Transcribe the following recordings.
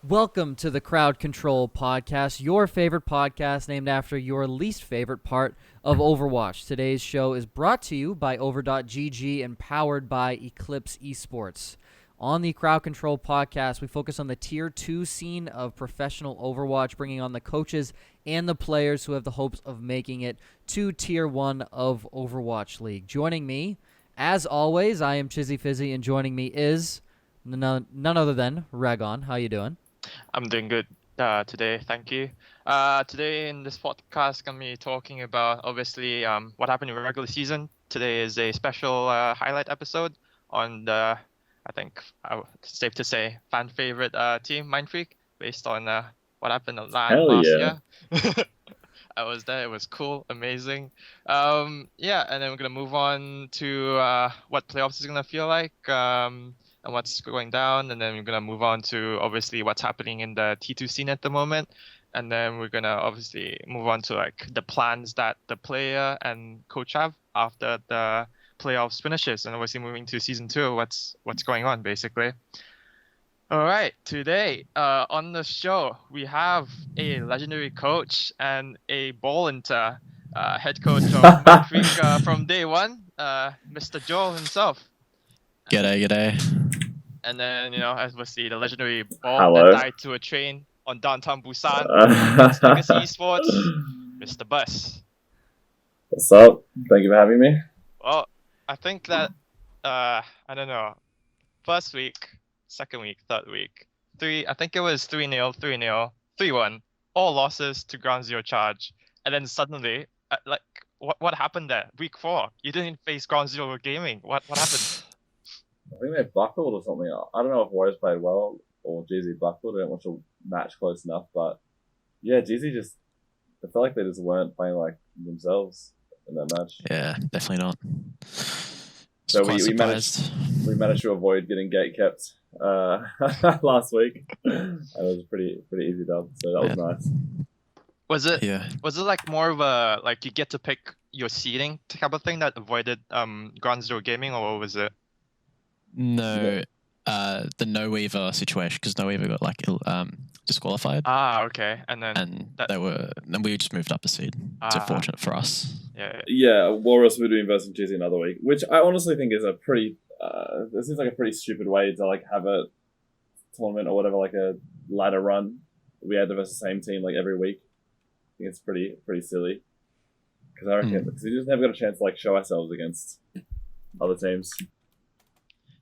Welcome to the Crowd Control Podcast, your favorite podcast named after your least favorite part of Overwatch. Today's show is brought to you by over.gg and powered by EclYpse Esports. On the Crowd Control Podcast, we focus on the Tier 2 scene of professional Overwatch, bringing on the coaches and the players who have the hopes of making it to Tier 1 of Overwatch League. Joining me, as always, I am Chizzy Fizzy, and joining me is none other than Ragon. How you doing? I'm doing good today, thank you. Today in this podcast, I'm going to be talking about, obviously, what happened in the regular season. Today is a special highlight episode on the, I think, it's safe to say, fan favorite team, Mindfreak, based on what happened last year. I was there, it was cool, amazing. And then we're going to move on to what playoffs is going to feel like. And what's going down, and then we're gonna move on to obviously what's happening in the T2 scene at the moment, and then we're gonna obviously move on to like the plans that the player and coach have after the playoffs finishes, and obviously moving to season 2, what's going on basically. All right, today on the show we have a legendary coach and a ball-inter head coach of Mindfreak from day one, Mr. Joel himself. G'day. And then, obviously the legendary ball that died to a train on downtown Busan, Legacy Esports, Mr. Bus. What's up? Thank you for having me. Well, I think that, I don't know, first week, second week, third week, I think it was 3-0, 3-0, 3-1, all losses to Ground Zero Charge. And then suddenly, what happened there? Week 4, you didn't face Ground Zero Gaming. What happened? I think they buckled or something. I don't know if Warriors played well or GZ buckled. I didn't watch a match close enough, but yeah, GZ I felt like they just weren't playing like themselves in that match. Yeah, definitely not. So we managed to avoid getting gate kept last week. It was a pretty easy dub, so that was nice. Was it? Yeah. Was it like more of a like you get to pick your seeding type of thing that avoided Ground Zero Gaming, or what was it? No, the No Weaver situation, because No Weaver got disqualified. Okay, and then then we just moved up a seed. It's unfortunate for us. Yeah, Walrus will do versus GZ another week, which I honestly think is a pretty. This seems like a pretty stupid way to like have a tournament or whatever, like a ladder run. We had to versus the same team like every week. I think it's pretty silly. Because I reckon because we just never got a chance to like show ourselves against other teams.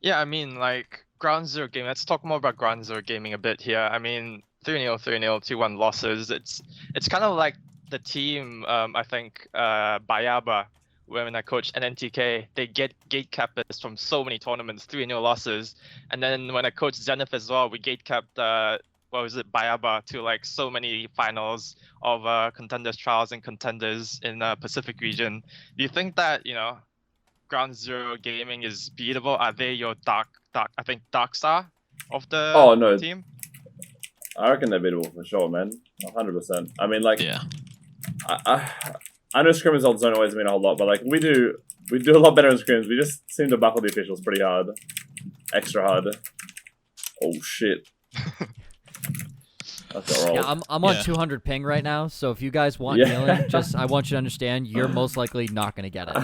Yeah, I mean, like, Ground Zero Gaming, let's talk more about Ground Zero Gaming a bit here. I mean, 3-0, 3-0, 2-1 losses. It's kind of like the team, I think, Bayaba, when I coached NNTK, they get gate cappers from so many tournaments, 3-0 losses. And then when I coached Zenith as well, we gate capped, Bayaba to like so many finals of contenders trials and contenders in Pacific region. Do you think that, Ground Zero Gaming is beatable? Are they your dark Dark Star of the team? I reckon they're beatable for sure, man. 100%. I mean, like, yeah. I know scrim results don't always mean a whole lot, but like we do a lot better in scrims. We just seem to buckle the officials pretty hard, extra hard. Oh shit. Yeah, I'm on 200 ping right now, so if you guys want healing, I want you to understand you're most likely not going to get it.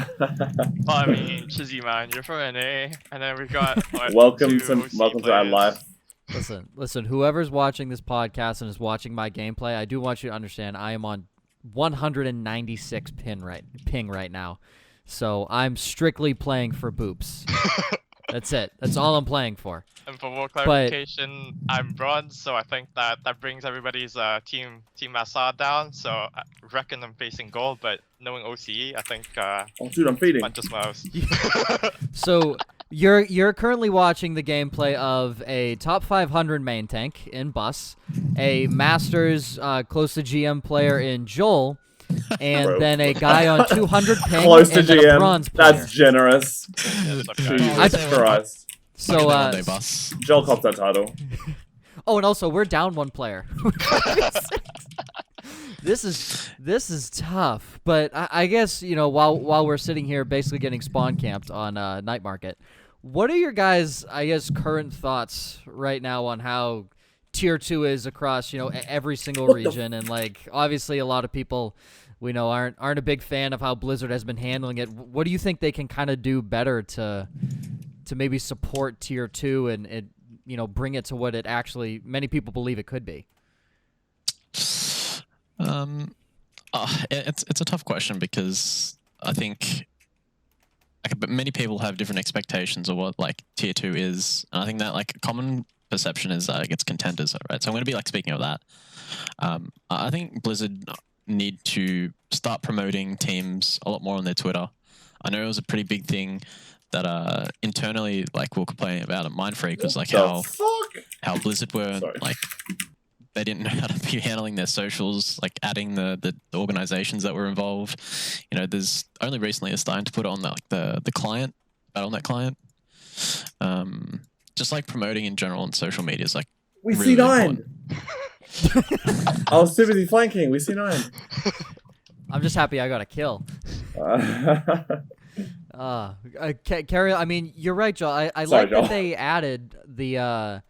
Well, I mean, Chizzy, man, you're from NA, and then we got welcome to our life. Listen, whoever's watching this podcast and is watching my gameplay, I do want you to understand I am on 196 ping right now, so I'm strictly playing for boops. That's it. That's all I'm playing for. And for more clarification, I'm bronze, so I think that brings everybody's team SR down. So I reckon I'm facing gold, but knowing OCE, I think oh dude, I'm feeding. Just mouse. So you're currently watching the gameplay of a top 500 main tank in Bus, a Masters close to GM player in Joel, and then a guy on 200 ping close to and then GM. a bronze player. That's generous. Jesus Christ. So Joel copped that title. Oh, and also we're down one player. This is tough, but I guess while we're sitting here basically getting spawn camped on Night Market, what are your guys' current thoughts right now on how tier 2 is across every single What the region, and like obviously a lot of people we know aren't a big fan of how Blizzard has been handling it. What do you think they can kind of do better to maybe support tier 2 and bring it to what it actually many people believe it could be? It's a tough question because I think many people have different expectations of what like tier 2 is, and I think that like a common perception is that it's contenders, right? So I'm going to be like speaking of that. I think Blizzard need to start promoting teams a lot more on their Twitter. I know it was a pretty big thing that internally like we were complaining about at Mindfreak was like how Blizzard were like they didn't know how to be handling their socials, like adding the organizations that were involved. There's only recently they're starting to put it on the client, Battle.net client. Just like promoting in general on social media is like we really C9. I was too busy flanking. We C9. I'm just happy I got a kill. Carry. I mean, you're right, Joel. I Sorry, like Joel. that they added the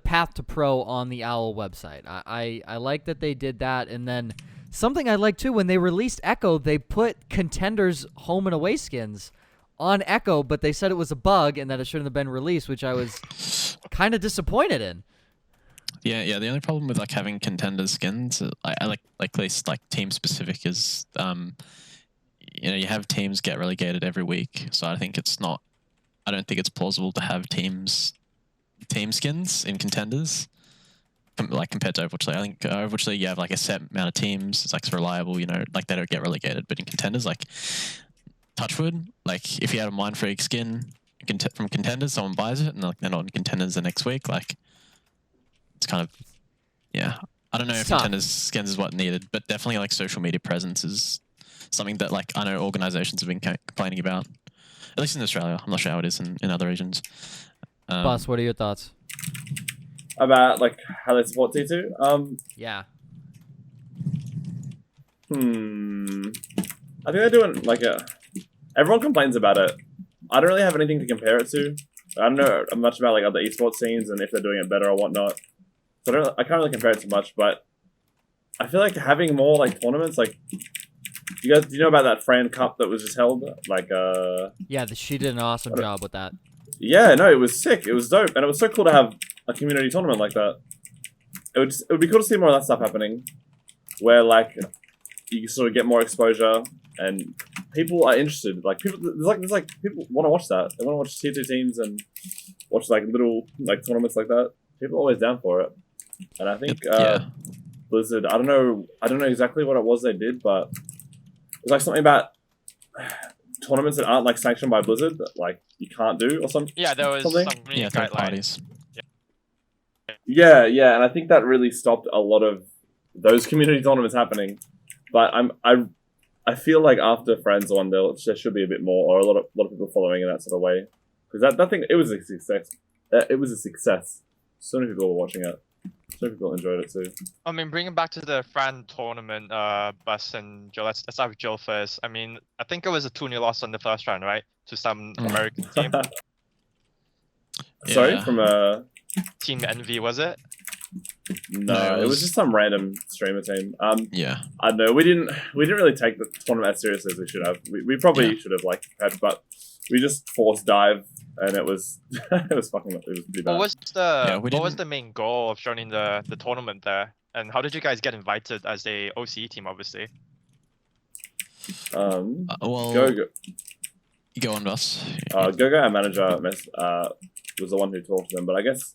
path to pro on the OWL website. I like that they did that, and then something I like too when they released Echo, they put contenders home and away skins on Echo, but they said it was a bug and that it shouldn't have been released, which I was kind of disappointed in. Yeah. The only problem with like having contender skins, I like at least like team specific is, you have teams get relegated every week, so I think it's not. I don't think it's plausible to have team skins in contenders, like compared to Overwatch League. I think Overwatch League you have like a set amount of teams. It's like reliable, like they don't get relegated. But in contenders, like Touchwood, like if you had a Mindfreak skin from contenders, someone buys it, and like they're not in contenders the next week, like. It's kind of, yeah. I don't know if contenders skins is what needed, but definitely like social media presence is something that like I know organizations have been complaining about, at least in Australia. I'm not sure how it is in other regions. Boss, what are your thoughts? About like how they support T2? Yeah. I think they're doing like everyone complains about it. I don't really have anything to compare it to. I don't know much about like other esports scenes and if they're doing it better or whatnot. So I can't really compare it to much, but I feel like having more like tournaments, like do you know about that Fran Cup that was just held? Like yeah, she did an awesome job with that. Yeah, no, it was sick. It was dope, and it was so cool to have a community tournament like that. It would be cool to see more of that stuff happening, where like you sort of get more exposure and people are interested. Like there's like people want to watch that. They want to watch tier 2 teams and watch like little like tournaments like that. People are always down for it. And I think Blizzard, I don't know exactly what it was they did, but it was like something about tournaments that aren't like sanctioned by Blizzard that like you can't do or something. Yeah, there was something. some third guidelines. parties. Yeah, and I think that really stopped a lot of those community tournaments happening. But I feel like after Friends on there should be a bit more, or a lot of people following in that sort of way, because that thing it was a success. It was a success. So many people were watching it. So many people enjoyed it too. I mean, bringing back to the Fran tournament, Bus and Joe, let's start with Joe first. I mean, I think it was a 2-0 loss on the first round, right? To some American team. Sorry, from Team Envy, was it? No, it was just some random streamer team. Yeah. I don't know. We didn't really take the tournament as seriously as we should have. We probably should have like had, but we just forced dive, and it was it was pretty bad. What was the main goal of joining the tournament there? And how did you guys get invited as a OCE team, obviously? Go on, Russ. Gogo, our manager, was the one who talked to them, but I guess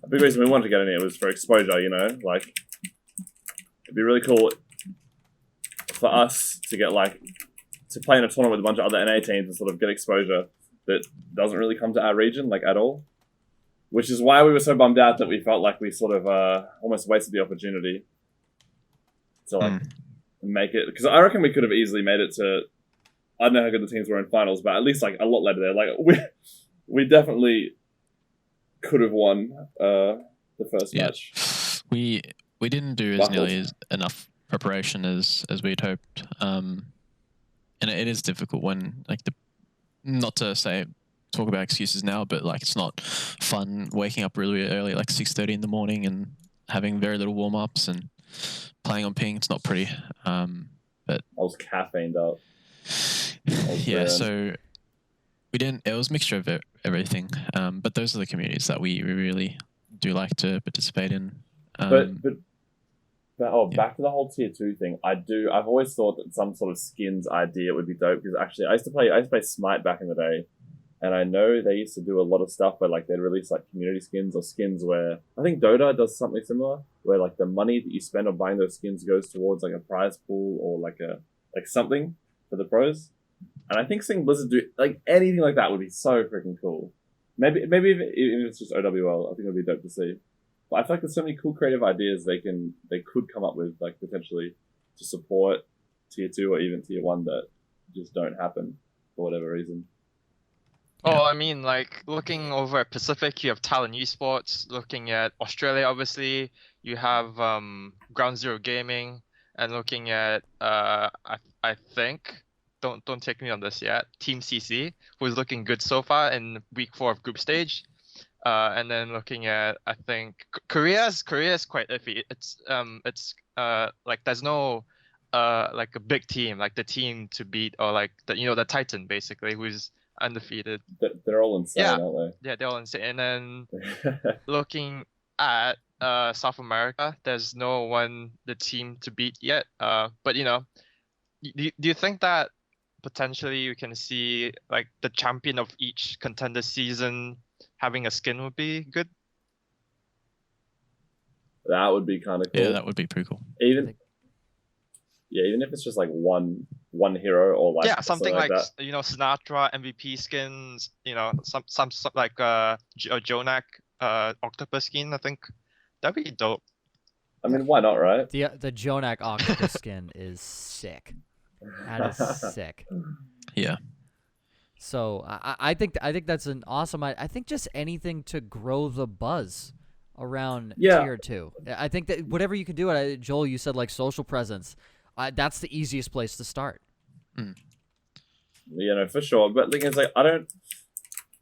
a big reason we wanted to get in it was for exposure, like it'd be really cool for us to get to play in a tournament with a bunch of other NA teams and sort of get exposure that doesn't really come to our region at all, which is why we were so bummed out that we felt like we sort of almost wasted the opportunity to make it, because I reckon we could have easily made it to, I don't know how good the teams were in finals, but at least a lot later there. We definitely could have won the first match. We didn't do as nearly enough preparation as we'd hoped, and it is difficult when not to talk about excuses now, but it's not fun waking up really early, 6:30 in the morning, and having very little warm ups and playing on ping. It's not pretty. But I was caffeined up. yeah, brilliant. so we didn't. It was a mixture of everything. But those are the communities that we really do like to participate in. But back to the whole tier 2 thing. I've always thought that some sort of skins idea would be dope, because actually I used to play Smite back in the day, and I know they used to do a lot of stuff where like they'd release like community skins or skins where I think Dota does something similar, where like the money that you spend on buying those skins goes towards like a prize pool or like something for the pros. And I think seeing Blizzard do like anything like that would be so freaking cool. Maybe even if it's just OWL, I think it'd be dope to see. But I feel like there's so many cool creative ideas they could come up with, like potentially to support tier 2 or even tier 1 that just don't happen for whatever reason. Oh, I mean, like looking over at Pacific, you have Talon Esports. Looking at Australia, obviously, you have Ground Zero Gaming, and looking at I think don't take me on this yet. Team CC, who is looking good so far in week 4 of group stage. And then looking at, I think Korea is quite iffy. It's like there's no like a big team, like the team to beat, or like the Titan basically, who's undefeated. They're all insane, Yeah. aren't Yeah, they're all insane. And then they? looking at South America, there's no one the team to beat yet. But do you think that potentially you can see like the champion of each contender season having a skin would be good? That would be kind of cool. Yeah, that would be pretty cool. Even if it's just like one hero or like something like that. Sinatra MVP skins, some like Jonak octopus skin. I think that'd be dope. I mean, why not, right? The Jonak octopus skin is sick. That is sick. Yeah. So I think that's an awesome. I think just anything to grow the buzz around tier 2. I think that whatever you can do. Joel, you said like social presence. That's the easiest place to start. For sure. But the thing is, like, I don't.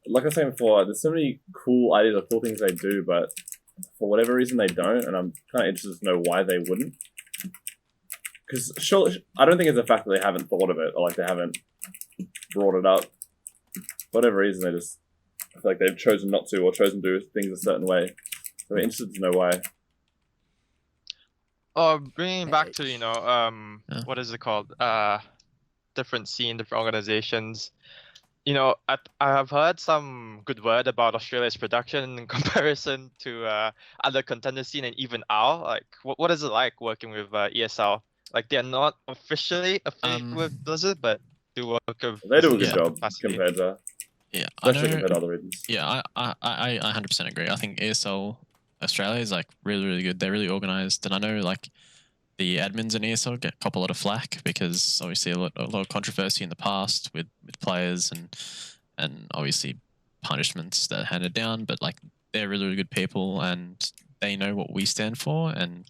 Like I was saying before, there's so many cool ideas or cool things they do, but for whatever reason they don't, and I'm kind of interested to know why they wouldn't. Because surely, I don't think it's the fact that they haven't thought of it or like they haven't brought it up. For whatever reason, I feel like they've chosen not to, or chosen to do things a certain way. So I'm interested to know why. Bringing back to what is it called? Different scene, different organizations. I have heard some good word about Australia's production in comparison to other contender scene and even OWL. Like, what is it like working with ESL? Like, they're not officially affiliated with Blizzard, but do work with. They do a good job compared to. Yeah, especially compared to other regions. Yeah, I 100% agree. I think ESL Australia is like really, really good. They're really organized, and I know like the admins in ESL cop a lot of flack because obviously a lot of controversy in the past with players and obviously punishments that are handed down. But like they're really, really good people, and they know what we stand for, and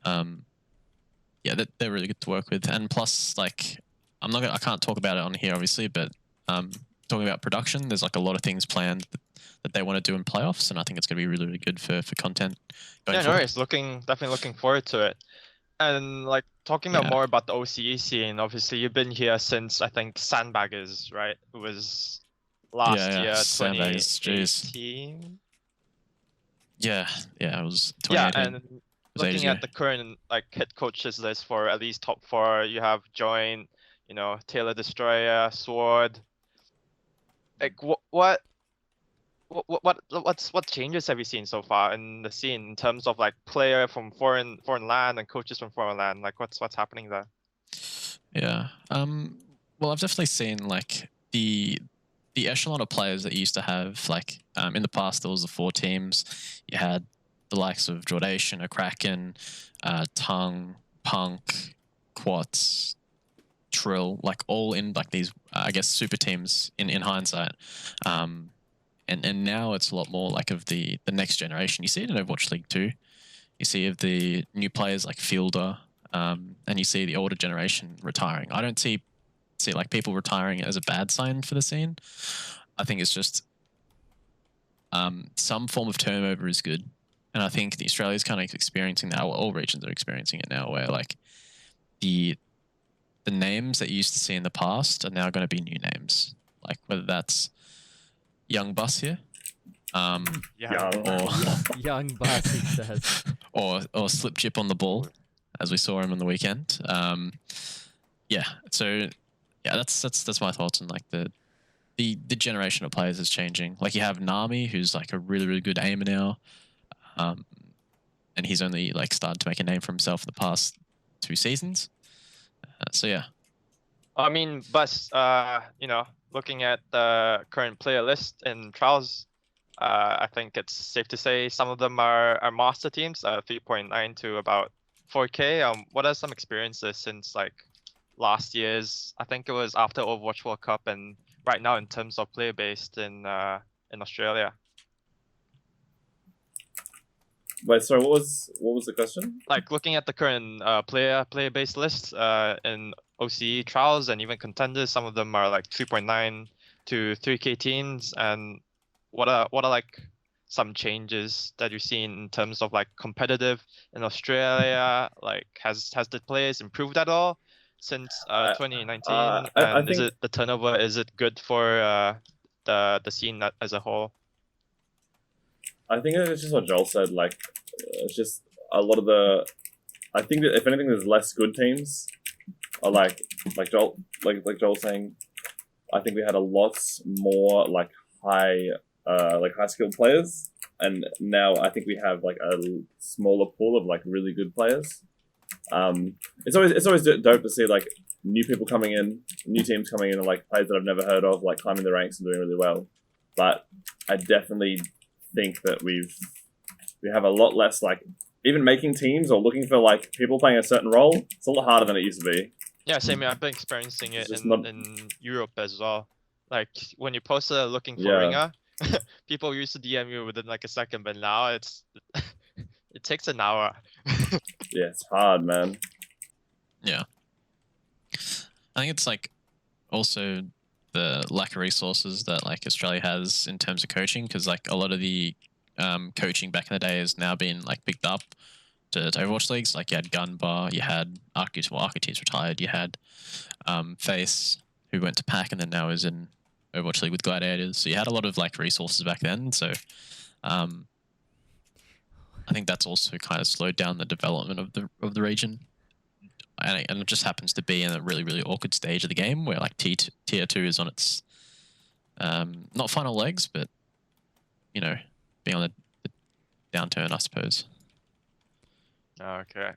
they're really good to work with. And plus, like I can't talk about it on here obviously, but talking about production, there's like a lot of things planned that they want to do in playoffs, and I think it's going to be really, really good for content. Yeah, no worries. Definitely looking forward to it. And like talking more about the OCE scene, obviously you've been here since I think Sandbaggers, right? It was last year, 2018. Yeah, it was 2018. Yeah, and looking at the current like head coaches list for at least top 4, you have Join, Taylor Destroyer, Sword. Like what changes have you seen so far in the scene in terms of like player from foreign land and coaches from foreign land? Like what's happening there? Yeah. Well, I've definitely seen like the echelon of players that you used to have. Like in the past, there was the 4 teams. You had the likes of Jordation, a Kraken, Tongue, Punk, Quats, Trill, like all in like these, I guess, super teams in hindsight. And now it's a lot more like of the next generation. You see it in Overwatch League 2. You see of the new players like Fielder, and you see the older generation retiring. I don't see like people retiring as a bad sign for the scene. I think it's just some form of turnover is good. and I think the Australia's kind of experiencing that. Well, all regions are experiencing it now, where like the names that you used to see in the past are now going to be new names. Like whether that's Young Bus here, or Young Bus, he says, or Slip Chip on the ball, as we saw him on the weekend. Yeah, so yeah, that's my thoughts on like the generation of players is changing. Like you have Nami, who's like a really, really good aimer now. And he's only like started to make a name for himself in the past 2 seasons. So yeah. I mean, Bus, looking at the current player list in trials, I think it's safe to say some of them are master teams, 3.9 to about 4K. What are some experiences since like last year's? I think it was after Overwatch World Cup, and right now in terms of player based in Australia. Wait, sorry, what was the question? Like looking at the current player based list in OCE trials and even contenders, some of them are like 3.9 to 3K teams. And what are like some changes that you've seen in terms of like competitive in Australia? Like has the players improved at all since 2019? I And is think- it the turnover? Is it good for the scene as a whole? I think it's just what Joel said. Like, it's just a lot of the. I think that if anything, there's less good teams. Or like Joel, like Joel saying, I think we had a lot more like high skilled players, and now I think we have like a smaller pool of like really good players. It's always dope to see like new people coming in, new teams coming in, and like players that I've never heard of, like climbing the ranks and doing really well. But I definitely think that we have a lot less like even making teams or looking for like people playing a certain role. It's a lot harder than it used to be. Yeah, same here. I've been experiencing it It's just in Europe as well. Like when you post looking for Yeah. ringer, people used to DM you within like a second, but now it's it takes an hour. Yeah, it's hard, man. Yeah. I think it's like also the lack of resources that like Australia has in terms of coaching, because like a lot of the coaching back in the day has now been like picked up to Overwatch leagues. Like you had Gunbar, you had Arcte's retired, you had Face, who went to PAC and then now is in Overwatch League with Gladiators. So you had a lot of like resources back then. So I think that's also kind of slowed down the development of the region. And it just happens to be in a really, really awkward stage of the game where like tier 2 is on its not final legs, but being on the downturn, I suppose. Okay.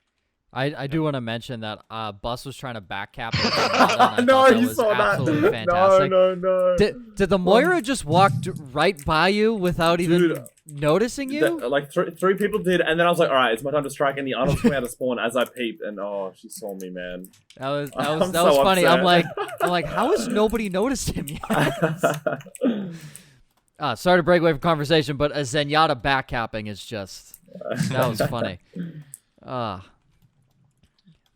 I do want to mention that Bus was trying to backcap. I No, thought that you was saw that. absolutely fantastic. No. Did the Moira just walk right by you without even Dude, noticing you? Like three people did, and then I was like, all right, it's my time to strike. And the Arnold's coming out of spawn as I peeped, and oh, she saw me, man. That was I'm that so was funny. upset. I'm like, how has nobody noticed him yet? Sorry to break away from conversation, but a Zenyatta backcapping is just that was funny.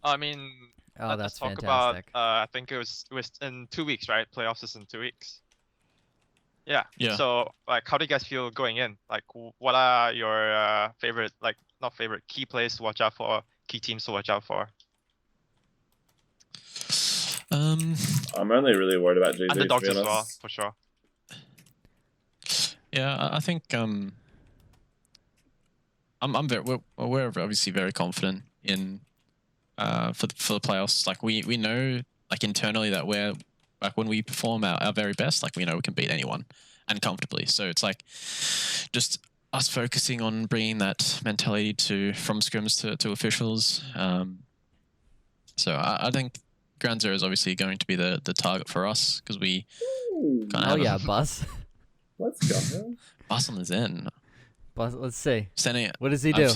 I mean, Oh, let's that's talk fantastic. about. I think it was in 2 weeks, right? Playoffs is in 2 weeks. Yeah. Yeah. So, like, how do you guys feel going in? Like, what are your favorite, like, not favorite, key plays to watch out for, key teams to watch out for? I'm only really worried about GZ, Underdogs to be as well, honest. for sure. Yeah, I think we're obviously very confident in for the playoffs. Like we know like internally that we're like when we perform our very best, like we know we can beat anyone and comfortably. So it's like just us focusing on bringing that mentality from scrims to officials. So I think Ground Zero is obviously going to be the target for us because we Ooh, kind of Oh have yeah, a Bus. let's go. bus on the Zen. Bus. Let's see. Sending it. What does he do?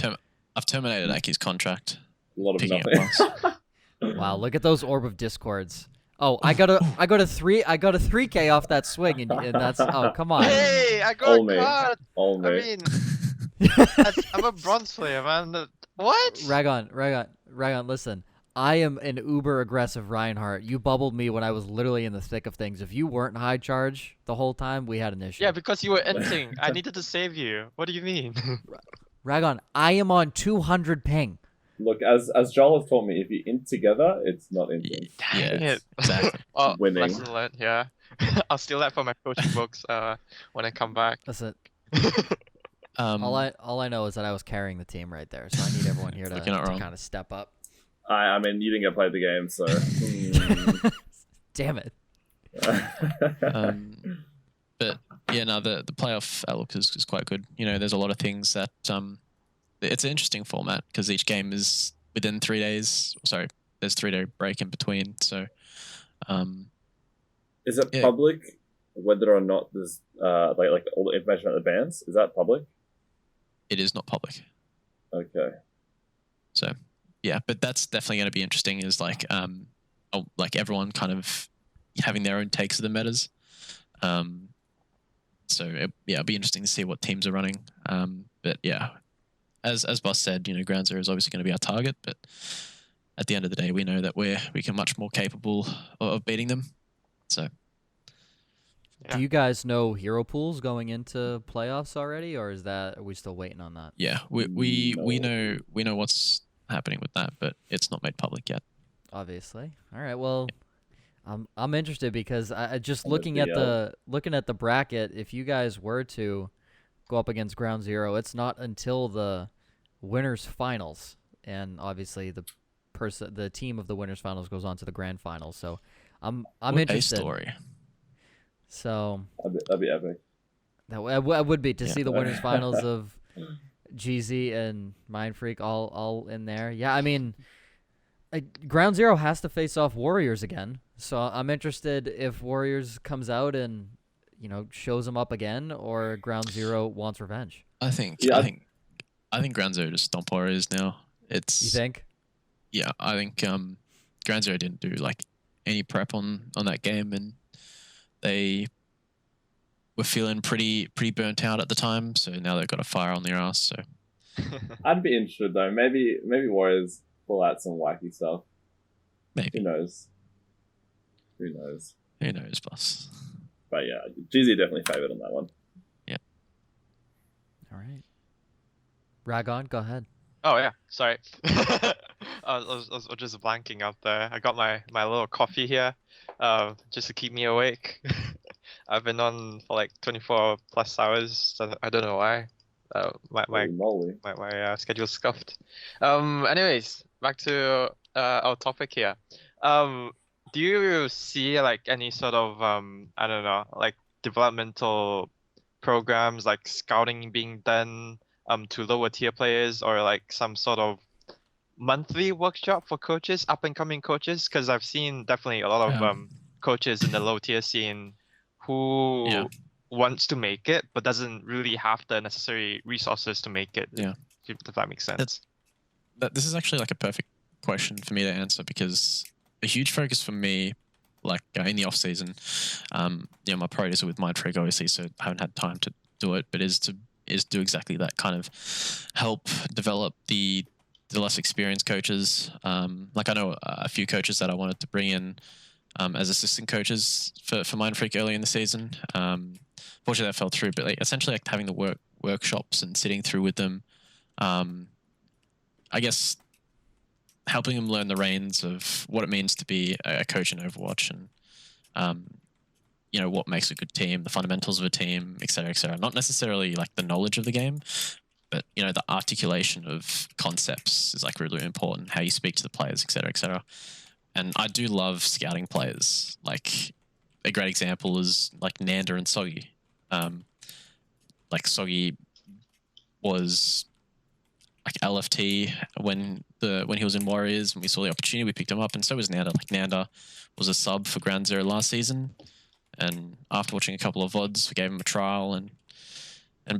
I've terminated Aki's contract. A lot of Picking up nothing. Wow, look at those Orb of Discords. Oh, I got a 3K off that swing, and that's oh come on. Hey, I got All me. a card. All I me. mean, I'm a bronze player, man. What? Ragon, listen. I am an uber aggressive Reinhardt. You bubbled me when I was literally in the thick of things. If you weren't high charge the whole time, we had an issue. Yeah, because you were ending. I needed to save you. What do you mean? Ragon, I am on 200 ping. Look, as Joel has taught me, if you int together, it's not inting. Dang Yeah, it. exactly. Oh, Winning. lesson learned, yeah. I'll steal that from my coaching books when I come back. Listen, Um, all I know is that I was carrying the team right there, so I need everyone here to Look, you're not wrong. kind of step up. I mean, you didn't get played the game, so. Damn it. But yeah, no, the playoff outlook is quite good. You know, there's a lot of things that it's an interesting format because each game is within 3 days. Sorry, there's 3-day break in between. So, Is it Yeah. public whether or not there's like all the information about the bands? Is that public? it is not public. Okay. So yeah, but that's definitely going to be interesting. Is like everyone kind of having their own takes of the metas. So it'll be interesting to see what teams are running. But yeah, as Boss said, you know, Ground Zero is obviously going to be our target, but at the end of the day, we know that we can much more capable of beating them. So Do you guys know hero pools going into playoffs already, or are we still waiting on that? yeah, we No. know what's happening with that, but it's not made public yet. Obviously. All right. Well, I'm interested because I just I'm looking with at the, looking at the bracket. If you guys were to go up against Ground Zero, it's not until the winners finals, and obviously the team of the winners finals goes on to the grand finals. So I'm What interested. a story. So That'd be epic. that would be to Yeah. see the winners finals of GZ and Mindfreak all in there. Yeah, I mean, Ground Zero has to face off Warriors again, so I'm interested if Warriors comes out and shows them up again, or Ground Zero wants revenge. I think Yeah. I think Ground Zero just stomp Warriors now. It's You think? Yeah, I think Ground Zero didn't do like any prep on that game, and they were feeling pretty burnt out at the time. So now they've got a fire on their ass. So I'd be interested though. Maybe Warriors pull out some wacky stuff. Who maybe knows? Who knows? who knows, boss. But yeah, GZ definitely favored on that one. All right. Ragon, go ahead. Oh yeah, sorry. I was just blanking out there. I got my little coffee here, just to keep me awake. I've been on for like 24 plus hours. So I don't know why. My Holy moly. schedule's scuffed. Anyways, back to our topic here. Do you see like any sort of I don't know, like developmental programs like scouting being done to lower tier players, or like some sort of monthly workshop for coaches, up and coming coaches? Because I've seen definitely a lot of coaches in the low tier scene who Yeah. wants to make it but doesn't really have the necessary resources to make it. Yeah. If that makes sense. This is actually like a perfect question for me to answer, because a huge focus for me, like in the off season, my priorities are with Mindfreak obviously, so I haven't had time to do it, but is to do exactly that, kind of help develop the less experienced coaches. Like I know a few coaches that I wanted to bring in as assistant coaches for Mindfreak early in the season. Fortunately, that fell through. But like, essentially, like having the workshops and sitting through with them, I guess helping them learn the reins of what it means to be a coach in Overwatch, and what makes a good team, the fundamentals of a team, et cetera, et cetera. Not necessarily like the knowledge of the game, but the articulation of concepts is like really important. How you speak to the players, et cetera, et cetera. And I do love scouting players. Like a great example is like Nanda and Soggy. Like Soggy was like LFT when he was in Warriors, and we saw the opportunity, we picked him up, and so was Nanda. Like Nanda was a sub for Ground Zero last season, and after watching a couple of VODs, we gave him a trial, and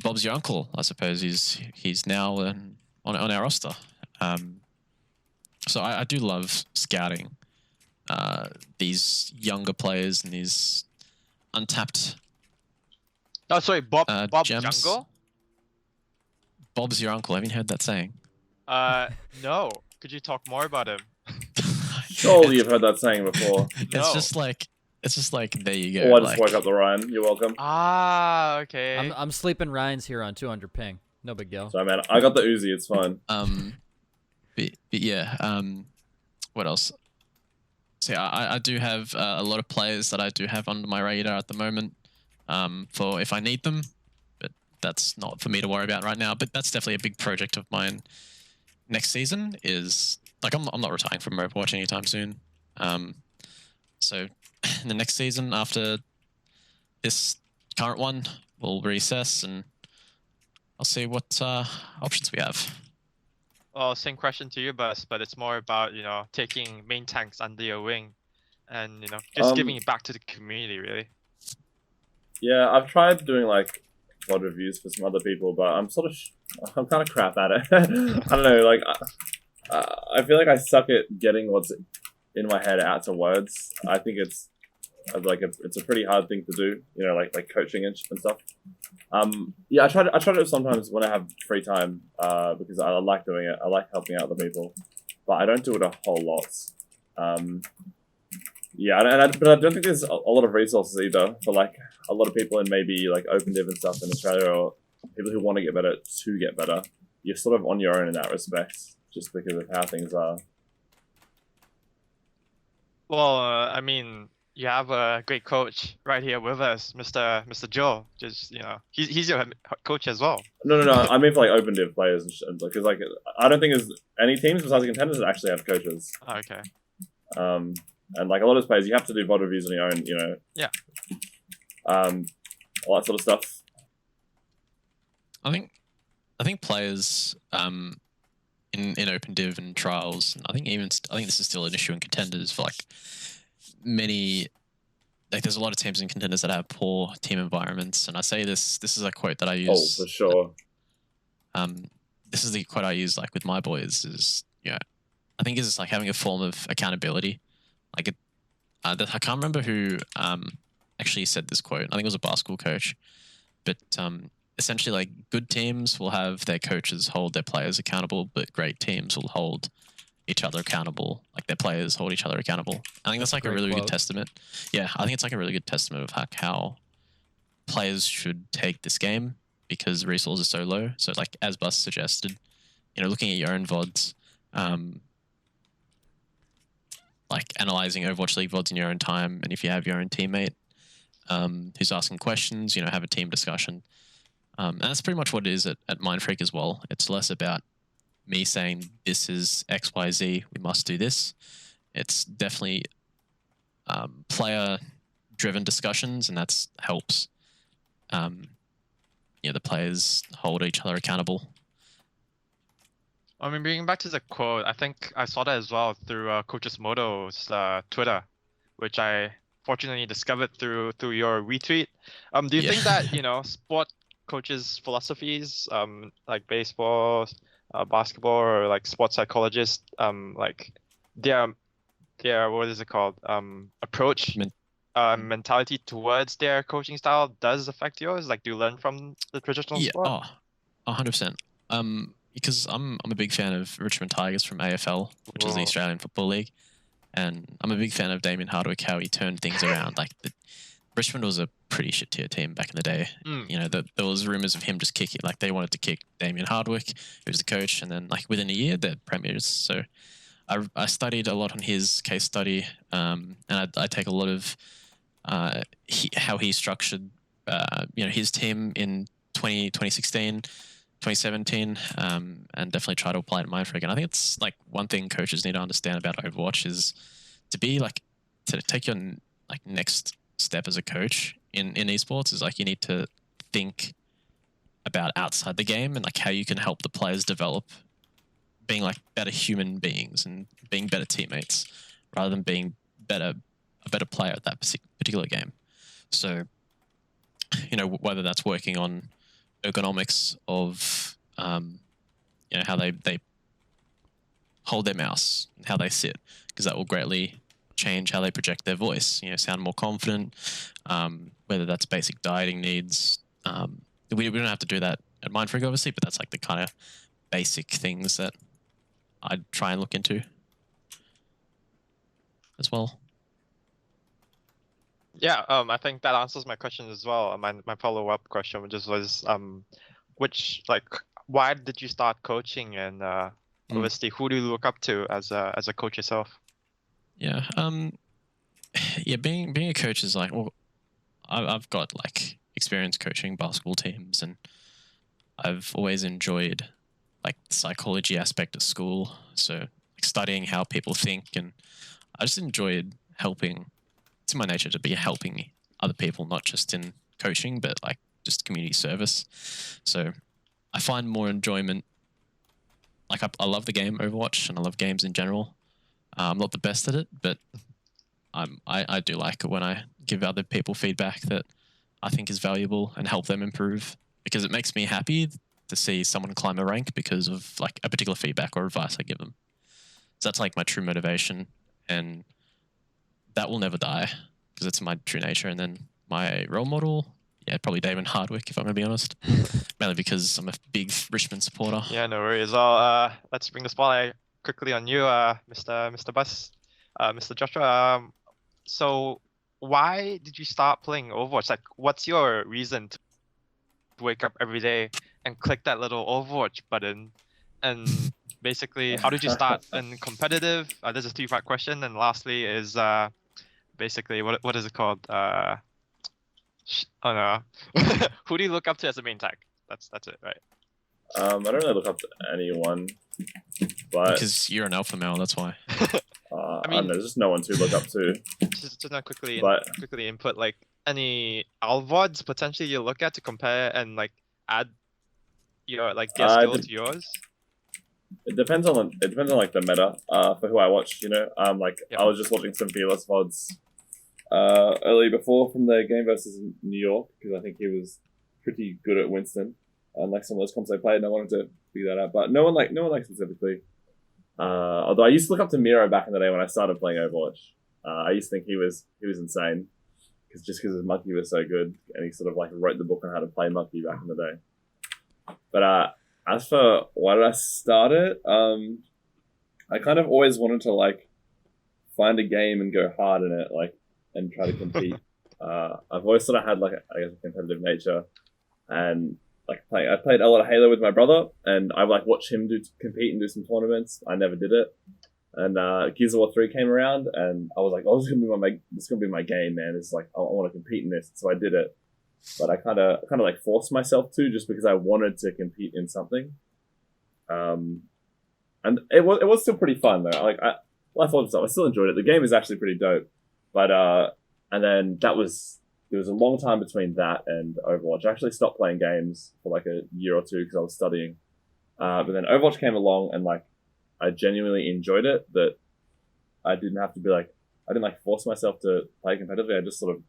Bob's your uncle, I suppose. He's now on our roster. So I do love scouting these younger players and these untapped. Oh, sorry, Bob gems. Jungle? Bob's your uncle. Haven't you heard that saying? No. Could you talk more about him? Surely you've heard that saying before. No. It's just like there you Oh, go. I just woke up the Ryan. You're welcome. Ah, okay. I'm sleeping Ryan's here on 200 ping. No big deal. Sorry, man. I got the Uzi. It's fine. But yeah. What else? So yeah, I do have a lot of players that I do have under my radar at the moment. For if I need them, but that's not for me to worry about right now. But that's definitely a big project of mine. Next season is like I'm not retiring from Overwatch anytime soon. So the next season after this current one, we'll reassess and I'll see what options we have. Well, same question to you, Buzz, but it's more about, taking main tanks under your wing and, just giving it back to the community, really. Yeah, I've tried doing like VOD reviews for some other people, but I'm I'm kind of crap at it. I don't know, like I feel like I suck at getting what's in my head out to words. I think it's a pretty hard thing to do, like coaching and stuff. Yeah, I try to do it sometimes when I have free time, because I like doing it. I like helping out other people, but I don't do it a whole lot. Yeah, but I don't think there's a lot of resources either for like a lot of people in maybe like OpenDiv and stuff in Australia, or people who want to get better. You're sort of on your own in that respect, just because of how things are. Well, I mean, you have a great coach right here with us, Mr. Joe. Just, he's your coach as well. No. I mean for like OpenDiv players, because like I don't think there's any teams besides the contenders that actually have coaches. Oh, okay. And like a lot of those players, you have to do VOD reviews on your own. Yeah. All that sort of stuff. I think players in OpenDiv and trials, and I think this is still an issue in contenders for like many. Like there's a lot of teams in contenders that have poor team environments, and I say this is a quote that I use. Oh, for sure. This is the quote I use like with my boys is I think it's like having a form of accountability. Like I can't remember who actually said this quote. I think it was a basketball coach, but essentially like good teams will have their coaches hold their players accountable, but great teams will hold each other accountable. Like their players hold each other accountable. I think that's like a really good testament. Yeah, I think it's like a really good testament of how players should take this game because the resources are so low. So like as Bus suggested, looking at your own VODs, like analyzing Overwatch League VODs in your own time, and if you have your own teammate who's asking questions, have a team discussion. And that's pretty much what it is at Mindfreak as well. It's less about me saying this is XYZ, we must do this. It's definitely player-driven discussions, and that helps. The players hold each other accountable. I mean, bringing back to the quote, I think I saw that as well through Coaches Moto's Twitter, which I fortunately discovered through your retweet. Do you think that sport coaches' philosophies, like baseball, basketball, or like sports psychologists, like their what is it called? Approach, mentality towards their coaching style does affect yours? Like, do you learn from the traditional sport? Yeah, 100%. Because I'm a big fan of Richmond Tigers from AFL, which is the Australian Football League, and I'm a big fan of Damien Hardwick, how he turned things around. Like Richmond was a pretty shit tier team back in the day. There was rumors of him just kicking, like they wanted to kick Damien Hardwick, who was the coach, and then like within a year they're premiers. So I studied a lot on his case study, and I take a lot of how he structured his team in 2016. 2017, and definitely try to apply it to Mindfreak. And I think it's like one thing coaches need to understand about Overwatch is to take your like next step as a coach in esports is like you need to think about outside the game and like how you can help the players develop being like better human beings and being better teammates rather than being a better player at that particular game. So whether that's working on ergonomics of how they hold their mouse, how they sit, because that will greatly change how they project their voice. Sound more confident. Whether that's basic dieting needs. We don't have to do that at Mindfreak, obviously, but that's like the kind of basic things that I'd try and look into as well. Yeah, I think that answers my question as well. My follow-up question, which was which like why did you start coaching, and obviously who do you look up to as a coach yourself? Yeah. Yeah. Being a coach is like, well, I've got like experience coaching basketball teams, and I've always enjoyed like the psychology aspect of school. So like studying how people think, and I just enjoyed helping. It's in my nature to be helping other people, not just in coaching, but like just community service. So I find more enjoyment. Like I love the game Overwatch, and I love games in general. I'm not the best at it, but I do like it when I give other people feedback that I think is valuable and help them improve, because it makes me happy to see someone climb a rank because of like a particular feedback or advice I give them. So that's like my true motivation, and that will never die because it's my true nature. And then my role model, yeah, probably David Hardwick, if I'm going to be honest, mainly because I'm a big Richmond supporter. Yeah, no worries. Well, let's bring the spotlight quickly on you, Mr. Bus, Mr. Joshua. So why did you start playing Overwatch? Like, what's your reason to wake up every day and click that little Overwatch button? And basically, how did you start in competitive? This is a three-part question. And lastly is basically what is it called? Oh no, who do you look up to as a main tag? That's it, right? I don't really look up to anyone, but Because you're an alpha male, that's why. I mean, there's just no one to look up to. Just not quickly But quickly input like any alvods potentially you look at to compare and like add your like their skill to yours. it depends on like the meta for who I watch. You know, like Yep. I was just watching some Fearless VODs early before from the game versus New York, because I think he was pretty good at Winston, and like some of those comps I played, and I wanted to figure that out. But no one like specifically. Although I used to look up to Miro back in the day when I started playing Overwatch. I used to think he was insane, because his monkey was so good, and he sort of like wrote the book on how to play monkey back in the day. But as for why did I start it, I kind of always wanted to like find a game and go hard in it, like, and try to compete. I've always sort of had like a competitive nature, and like I played a lot of Halo with my brother, and I like watched him compete and do some tournaments. I never did it, and Gears of War 3 came around, and I was like, "Oh, this is gonna be my game, man. It's like I want to compete in this." So I did it, but I kind of like forced myself to, just because I wanted to compete in something. And it was still pretty fun though. Like I still enjoyed it. The game is actually pretty dope, but and then there was a long time between that and Overwatch. I actually stopped playing games for like a year or two because I was studying. But then Overwatch came along, and like I genuinely enjoyed it. That I didn't have to be like, I didn't like force myself to play competitively. I just sort of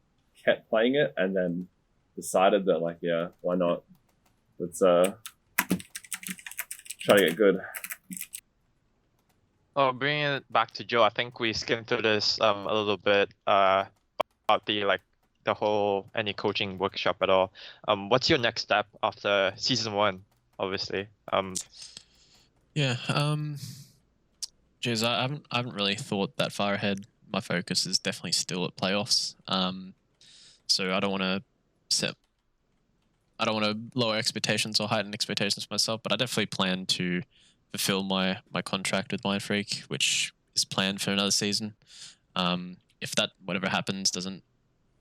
kept playing it, and then decided that like, yeah, why not? Let's try to get good. Oh, bringing it back to Joe, I think we skimmed through this a little bit about the whole any coaching workshop at all. What's your next step after season 1? Obviously. Yeah. Geez, I haven't really thought that far ahead. My focus is definitely still at playoffs. So I don't want to lower expectations or heighten expectations for myself, but I definitely plan to fulfill my contract with Mindfreak, which is planned for another season. If that whatever happens doesn't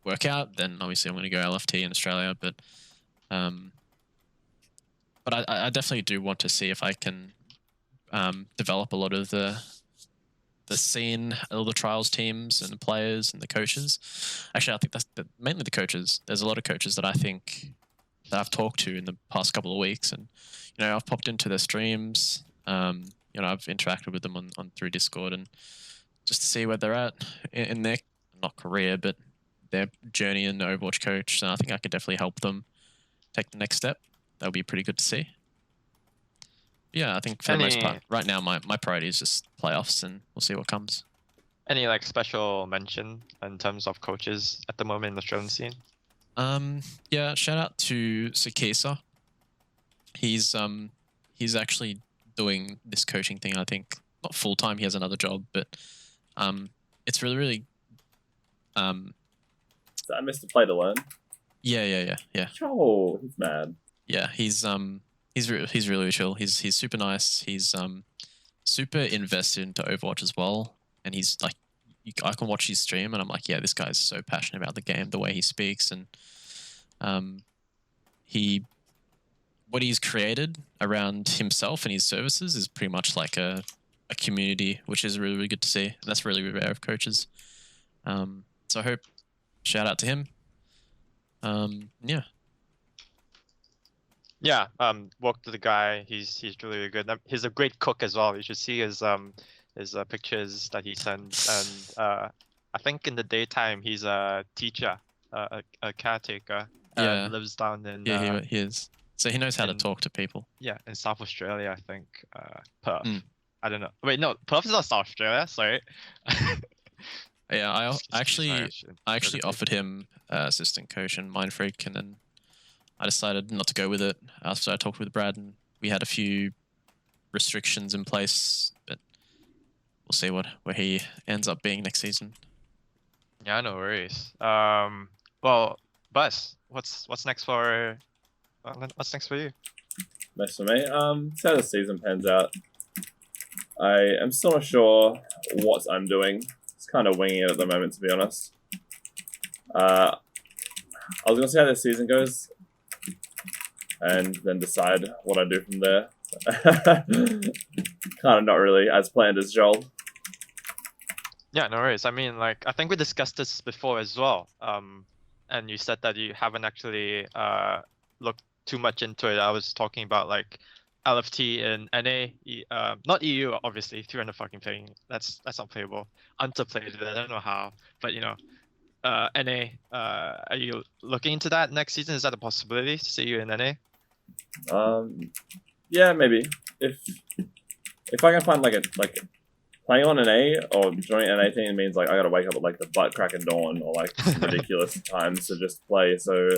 work out, then obviously I'm going to go LFT in Australia. But I definitely do want to see if I can develop a lot of the scene, all the trials teams and the players and the coaches. Actually, I think that's mainly the coaches. There's a lot of coaches that I think that I've talked to in the past couple of weeks, and I've popped into their streams. I've interacted with them on through Discord, and just to see where they're at in their not career, but their journey in Overwatch coach. And I think I could definitely help them take the next step. That would be pretty good to see. Yeah, I think for the most part, right now my priority is just playoffs, and we'll see what comes. Any like special mention in terms of coaches at the moment in the Australian scene? Yeah, shout out to Sakisa. He's actually doing this coaching thing. I think not full time. He has another job, but it's really. Is that Mr. Play to Learn? Yeah. Oh, he's mad. Yeah, he's he's really chill. He's super nice. He's super invested into Overwatch as well, and he's like, I can watch his stream and I'm like, yeah, this guy's so passionate about the game, the way he speaks, and what he's created around himself and his services is pretty much like a community, which is really, really good to see. And that's really rare of coaches. So I hope, shout out to him. Yeah. Yeah, work to the guy. He's really good. He's a great cook as well. You should see his pictures that he sends. And I think in the daytime he's a teacher, a caretaker. Yeah. Lives down in He is. So he knows how to talk to people. yeah, in South Australia, I think. Perth. Mm. I don't know. Wait, no, Perth is not South Australia. Sorry. Yeah, I actually Sorry. offered him assistant coach in Mindfreak, and then I decided not to go with it after I talked with Brad, and we had a few restrictions in place, but we'll see where he ends up being next season. Yeah, no worries. Well, Buzz, what's next for you? Next for me, see how the season pans out. I am still not sure what I'm doing. It's kind of winging it at the moment, to be honest. I was gonna see how this season goes, and then decide what I do from there. Kind of not really as planned as Joel. Yeah, no worries. I mean, like, I think we discussed this before as well. And you said that you haven't actually looked too much into it. I was talking about like LFT in NA, not EU, obviously. 300 fucking playing. That's not playable. Underplayed. I don't know how, but you know, NA. Are you looking into that next season? Is that a possibility to see you in NA? Yeah, maybe if I can find like playing on an A or joining an 18 means like I gotta wake up at like the butt crack of dawn or like ridiculous times to just play. So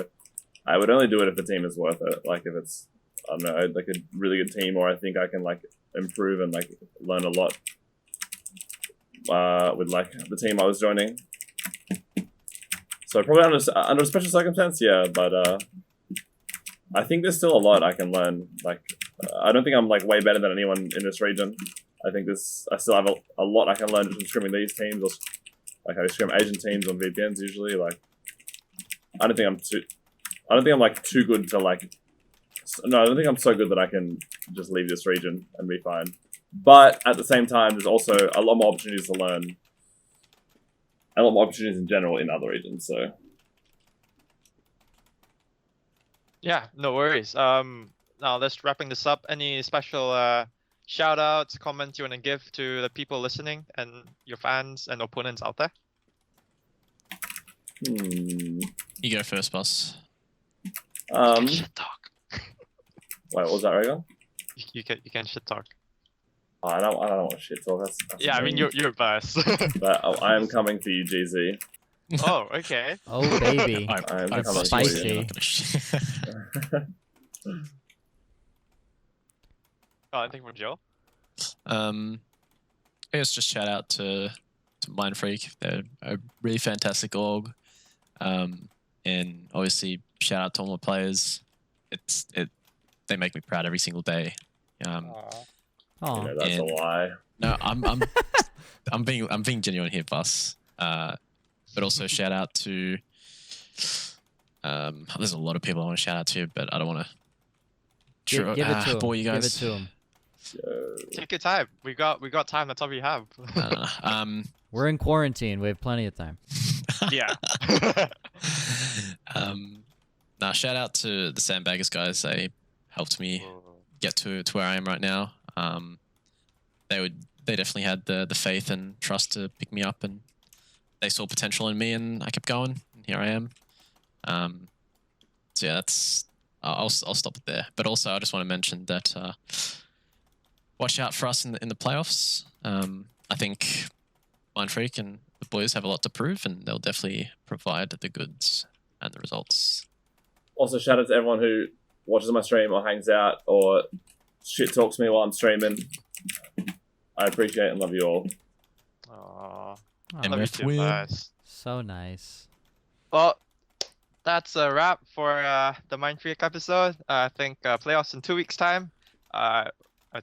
I would only do it if the team is worth it. Like if it's, I don't know, like a really good team, or I think I can like improve and like learn a lot with like the team I was joining. So probably under a special circumstance, yeah. But I think there's still a lot I can learn. Like I don't think I'm like way better than anyone in this region. I think I still have a lot I can learn just from scrimming these teams, or like I scrim Asian teams on VPNs usually. Like I don't think I'm like too good to like. No, I don't think I'm so good that I can just leave this region and be fine. But at the same time, there's also a lot more opportunities to learn, a lot more opportunities in general in other regions. So Yeah, no worries. Now let's wrapping this up. Any special shout outs, comments you want to give to the people listening and your fans and opponents out there? You go first, boss. Shit talk. Wait, what was that, Rhaegar? You can shit talk. Oh, I don't want to shit talk. That's Yeah, I mean mean. you're boss. But I am coming for you, GZ. Oh, okay. Oh baby. I'm That's coming spicy. for you. Oh, I think from Joe. I guess just shout out to Mindfreak. They're a really fantastic org. And obviously shout out to all my players. They make me proud every single day. Aw. Oh, You know, that's a And- lie. No, I'm being genuine here, boss. But also shout out to there's a lot of people I want to shout out to, but I don't want to give it to him. bore you guys. Give it to him. Take your time. We got time. That's all we have. We're in quarantine. We have plenty of time. Yeah. Nah, shout out to the Sandbaggers guys. They helped me get to where I am right now. They definitely had the faith and trust to pick me up, and they saw potential in me, and I kept going. And here I am. So yeah, that's I'll stop it there. But also, I just want to mention that watch out for us in the playoffs. I think Mindfreak and the boys have a lot to prove, and they'll definitely provide the goods and the results. Also, shout out to everyone who watches my stream or hangs out or shit talks me while I'm streaming. I appreciate and love you all. Aw. Oh, And Love you with too, Will. guys. so nice. Well, that's a wrap for the Mindfreak episode. I think playoffs in 2 weeks' time. I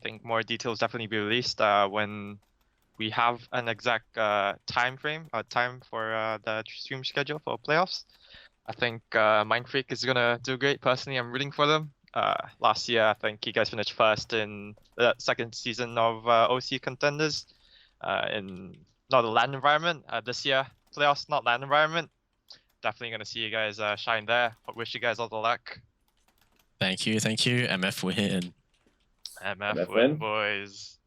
think more details definitely be released when we have an exact time for the stream schedule for playoffs. I think Mindfreak is gonna do great. Personally, I'm rooting for them. Last year, I think you guys finished first in the second season of OC Contenders in not a LAN environment. This year, playoffs, not LAN environment. Definitely gonna see you guys shine there. I wish you guys all the luck. Thank you. MF win. MF win. win, boys.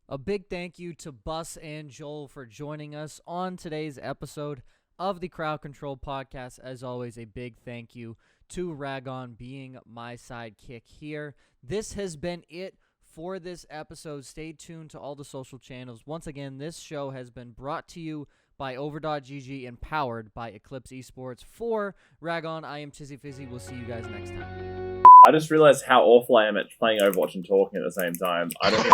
A big thank you to Bus and Joel for joining us on today's episode of the Crowd Control Podcast. As always, a big thank you to Ragon being my sidekick here. This has been it for this episode. Stay tuned to all the social channels. Once again, this show has been brought to you by over.gg and powered by EclYpse Esports. For Ragon, I am Tizzy Fizzy. We'll see you guys next time. I just realized how awful I am at playing Overwatch and talking at the same time. I don't think